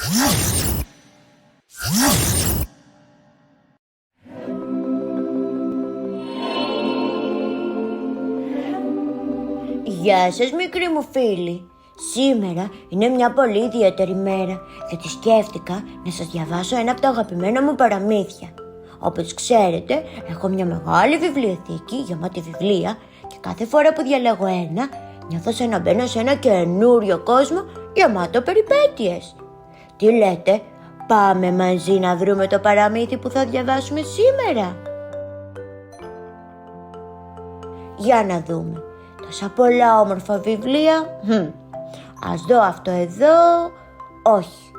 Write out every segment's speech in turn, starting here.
Γεια σας μικροί μου φίλοι. Σήμερα είναι μια πολύ ιδιαίτερη μέρα, γιατί σκέφτηκα να σας διαβάσω ένα από τα αγαπημένα μου παραμύθια. Όπως ξέρετε, έχω μια μεγάλη βιβλιοθήκη γεμάτη βιβλία και κάθε φορά που διαλέγω ένα, νιώθω σαν να μπαίνω σε ένα καινούριο κόσμο γεμάτο περιπέτειες. Τι λέτε, πάμε μαζί να βρούμε το παραμύθι που θα διαβάσουμε σήμερα? Για να δούμε. Τόσα πολλά όμορφα βιβλία. Ας δω αυτό εδώ. Όχι.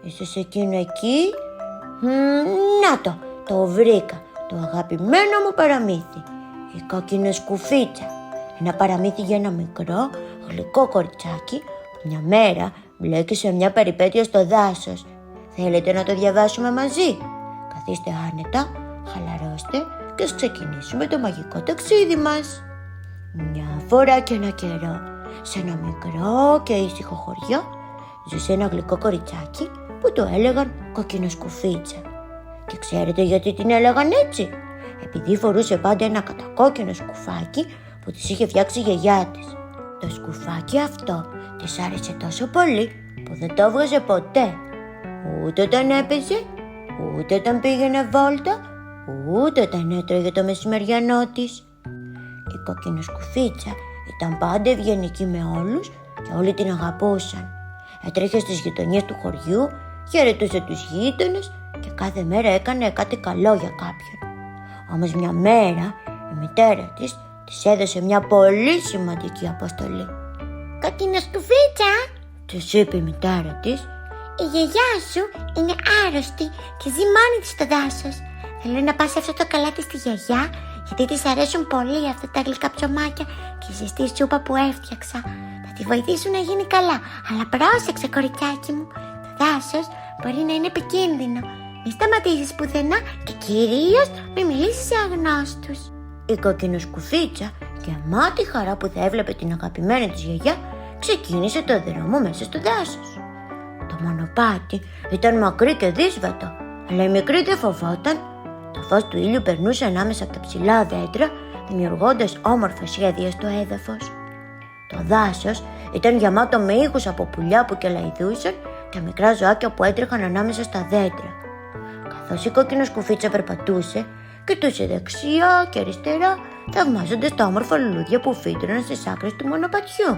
Ίσως εκείνο εκεί. Να το βρήκα. Το αγαπημένο μου παραμύθι. Η κόκκινη σκουφίτσα. Ένα παραμύθι για ένα μικρό γλυκό κοριτσάκι που μια μέρα μπλέκει σε μια περιπέτεια στο δάσος. Θέλετε να το διαβάσουμε μαζί? Καθίστε άνετα, χαλαρώστε και ας ξεκινήσουμε το μαγικό ταξίδι μας. Μια φορά και ένα καιρό, σε ένα μικρό και ήσυχο χωριό, ζούσε ένα γλυκό κοριτσάκι που το έλεγαν κοκκινοσκουφίτσα. Και ξέρετε γιατί την έλεγαν έτσι? Επειδή φορούσε πάντα ένα κατακόκκινο σκουφάκι που της είχε φτιάξει η γιαγιά της. Το σκουφάκι αυτό της άρεσε τόσο πολύ που δεν το έβγαζε ποτέ. Ούτε όταν έπαιζε, ούτε όταν πήγαινε βόλτα, ούτε όταν έτρωγε το μεσημεριανό της. Η κοκκινοσκουφίτσα ήταν πάντα ευγενική με όλους και όλοι την αγαπούσαν. Έτρεχε στις γειτονιές του χωριού, χαιρετούσε τους γείτονες και κάθε μέρα έκανε κάτι καλό για κάποιον. Όμως μια μέρα η μητέρα της έδωσε μια πολύ σημαντική αποστολή. «Κοκκινοσκουφίτσα», της είπε η μητέρα της, «η γιαγιά σου είναι άρρωστη και ζει μόνη της στο δάσος. Θέλω να πας αυτό το καλάτι στη γιαγιά, γιατί της αρέσουν πολύ αυτά τα γλυκά ψωμάκια και η ζεστή σούπα που έφτιαξα. Θα τη βοηθήσουν να γίνει καλά. Αλλά πρόσεξε, κοριτσάκι μου, το δάσος μπορεί να είναι επικίνδυνο. Μη σταματήσεις πουθενά και κυρίως μη μιλήσεις σε αγνώστους». Η κοκκινοσκουφίτσα, γεμάτη χαρά που θα έβλεπε την αγαπημένη της γιαγιά, ξεκίνησε το δρόμο μέσα στο δάσος. Το μονοπάτι ήταν μακρύ και δύσβατο, αλλά η μικρή δεν φοβόταν. Το φως του ήλιου περνούσε ανάμεσα από τα ψηλά δέντρα, δημιουργώντας όμορφα σχέδια στο έδαφος. Το δάσος ήταν γεμάτο με ήχους από πουλιά που κελαϊδούσαν και μικρά ζωάκια που έτρεχαν ανάμεσα στα δέντρα. Καθώς η κοκκινοσκουφίτσα περπατούσε, κοιτούσε δεξιά και αριστερά, θαυμάζοντας τα όμορφα λουλούδια που φύτρωναν στις άκρες του μονοπατιού.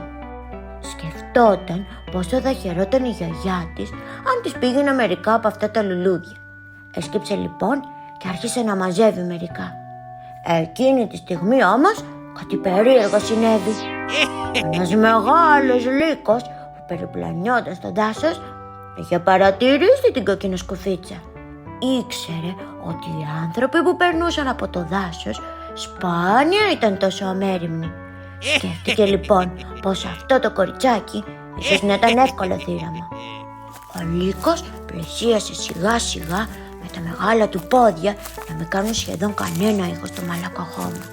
Σκεφτόταν πόσο θα χαιρόταν η γιαγιά της αν της πήγαινε μερικά από αυτά τα λουλούδια. Έσκυψε λοιπόν και άρχισε να μαζεύει μερικά. Εκείνη τη στιγμή όμως κάτι περίεργο συνέβη. Ένας μεγάλος λύκος που περιπλανιόταν στο δάσος είχε παρατηρήσει την κοκκινοσκουφίτσα. Ήξερε ότι οι άνθρωποι που περνούσαν από το δάσος σπάνια ήταν τόσο αμέριμνοι. Σκέφτηκε λοιπόν πως αυτό το κοριτσάκι ίσως να ήταν εύκολο θύραμα. Ο λύκος πλησίασε σιγά σιγά με τα μεγάλα του πόδια να μην κάνουν σχεδόν κανένα ήχο στο μαλακό χώμα.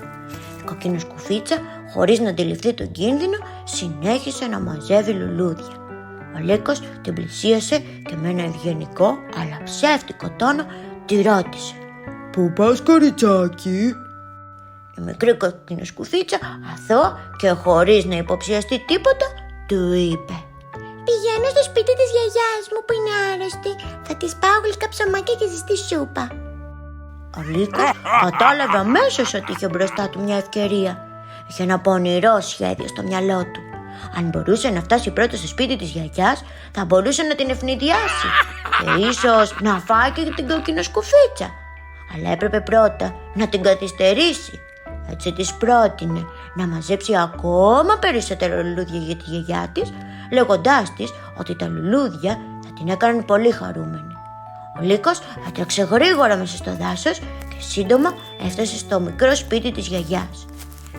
Η κοκκινοσκουφίτσα, χωρίς να αντιληφθεί τον κίνδυνο, συνέχισε να μαζεύει λουλούδια. Ο λύκος την πλησίασε και με ένα ευγενικό αλλά ψεύτικο τόνο τη ρώτησε: «Πού πας, κοριτσάκι?» Η μικρή κοκκινοσκουφίτσα, αθώα και χωρίς να υποψιαστεί τίποτα, του είπε: «Πηγαίνω στο σπίτι της γιαγιάς μου που είναι άρρωστη. Θα της πάω γλυκά ψωμάκια και ζεστή σούπα». Ο λύκος κατάλαβε αμέσως ότι είχε μπροστά του μια ευκαιρία. Είχε ένα πονηρό σχέδιο στο μυαλό του. Αν μπορούσε να φτάσει πρώτο στο σπίτι της γιαγιάς, θα μπορούσε να την ευνηδιάσει και ίσως να φάει και την κοκκινοσκουφίτσα. Αλλά έπρεπε πρώτα να την καθυστερήσει. Έτσι της πρότεινε να μαζέψει ακόμα περισσότερα λουλούδια για τη γιαγιά της, λέγοντάς της ότι τα λουλούδια θα την έκαναν πολύ χαρούμενη. Ο λύκος έτρεξε γρήγορα μέσα στο δάσος και σύντομα έφτασε στο μικρό σπίτι της γιαγιάς.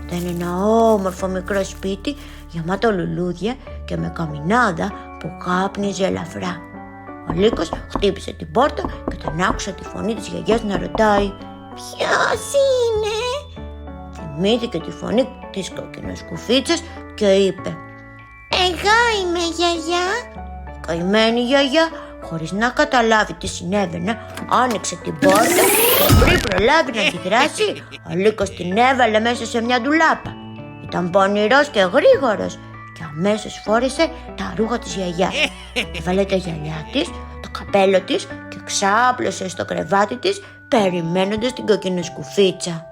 Ήταν ένα όμορφο μικρό σπίτι γεμάτο λουλούδια και με καμινάδα που κάπνιζε ελαφρά. Ο λύκος χτύπησε την πόρτα και τον άκουσα τη φωνή της γιαγιάς να ρωτάει: «Ποιος είναι?» Θυμήθηκε τη φωνή της κοκκινοσκουφίτσας και είπε: «Εγώ είμαι, γιαγιά». Καημένη γιαγιά, χωρίς να καταλάβει τι συνέβαινε, άνοιξε την πόρτα και πριν προλάβει να αντιδράσει, ο Λύκος την έβαλε μέσα σε μια ντουλάπα. Ήταν πονηρός και γρήγορος και αμέσως φόρεσε τα ρούχα της γιαγιάς. Έβαλε τα γυαλιά της, το καπέλο της και ξάπλωσε στο κρεβάτι της, περιμένοντας την κοκκινοσκουφίτσα.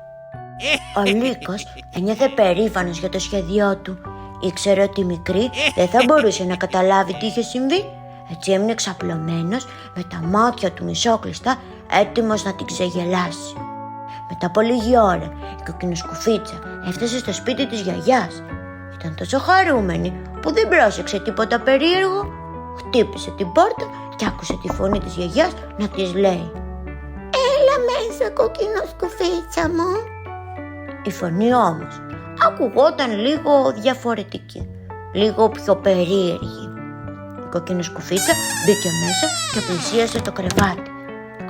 Ο Λύκος ένιωθε περήφανος για το σχέδιό του. Ήξερε ότι η μικρή δεν θα μπορούσε να καταλάβει τι είχε συμβεί. Έτσι έμεινε ξαπλωμένος με τα μάτια του μισόκλειστα, έτοιμος να την ξεγελάσει. Μετά από λίγη ώρα η κοκκινοσκουφίτσα έφτασε στο σπίτι της γιαγιάς. Ήταν τόσο χαρούμενη που δεν πρόσεξε τίποτα περίεργο. Χτύπησε την πόρτα και άκουσε τη φωνή της γιαγιάς να της λέει: «Έλα μέσα, κοκκινοσκουφίτσα μου». Η φωνή όμως ακουγόταν λίγο διαφορετική, λίγο πιο περίεργη. Η κοκκινοσκουφίτσα μπήκε μέσα και πλησίασε το κρεβάτι.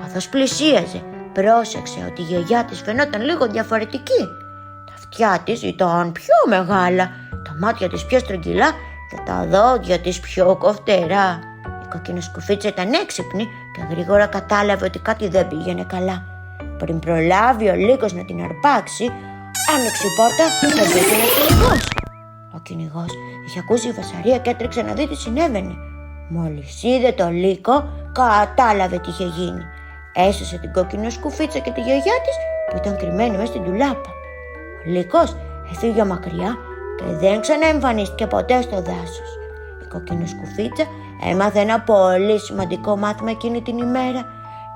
Καθώς πλησίαζε, πρόσεξε ότι η γιαγιά της φαινόταν λίγο διαφορετική. Τα αυτιά της ήταν πιο μεγάλα, τα μάτια της πιο στρογγυλά και τα δόντια της πιο κοφτερά. Η κοκκινοσκουφίτσα ήταν έξυπνη και γρήγορα κατάλαβε ότι κάτι δεν πήγαινε καλά. Πριν προλάβει ο Λύκος να την αρπάξει, άνοιξε η πόρτα και μπήκε ένας κυνηγός. Ο κυνηγός είχε ακούσει φασαρία και έτρεξε να δει τι συνέβαινε. Μόλις είδε το Λύκο, κατάλαβε τι είχε γίνει. Έσωσε την κοκκινοσκουφίτσα και τη γιαγιά της που ήταν κρυμμένη μέσα στην ντουλάπα. Ο Λύκος έφυγε μακριά και δεν ξαναεμφανίστηκε ποτέ στο δάσος. Η κοκκινοσκουφίτσα έμαθε ένα πολύ σημαντικό μάθημα εκείνη την ημέρα: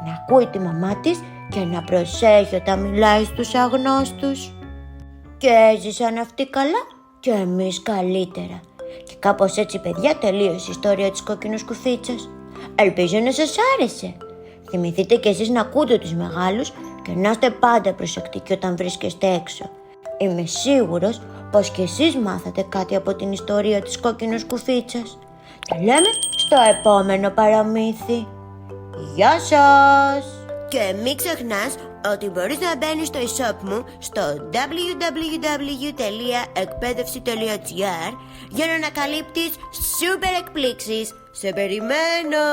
να ακούει τη μαμά της και να προσέχει όταν μιλάει στους αγνώστους. Και έζησαν αυτοί καλά και εμείς καλύτερα. Και κάπως έτσι, παιδιά, τελείωσε η ιστορία της κοκκινοσκουφίτσας. Ελπίζω να σας άρεσε. Θυμηθείτε κι εσείς να ακούτε τους μεγάλους και να είστε πάντα προσεκτικοί όταν βρίσκεστε έξω. Είμαι σίγουρος πως κι εσείς μάθατε κάτι από την ιστορία της κοκκινοσκουφίτσας. Τα λέμε στο επόμενο παραμύθι. Γεια σας! Και μην ξεχνάς ότι μπορείς να μπαίνεις στο e-shop μου στο www.εκπαίδευση.gr για να ανακαλύπτεις σούπερ εκπλήξεις. Σε περιμένω!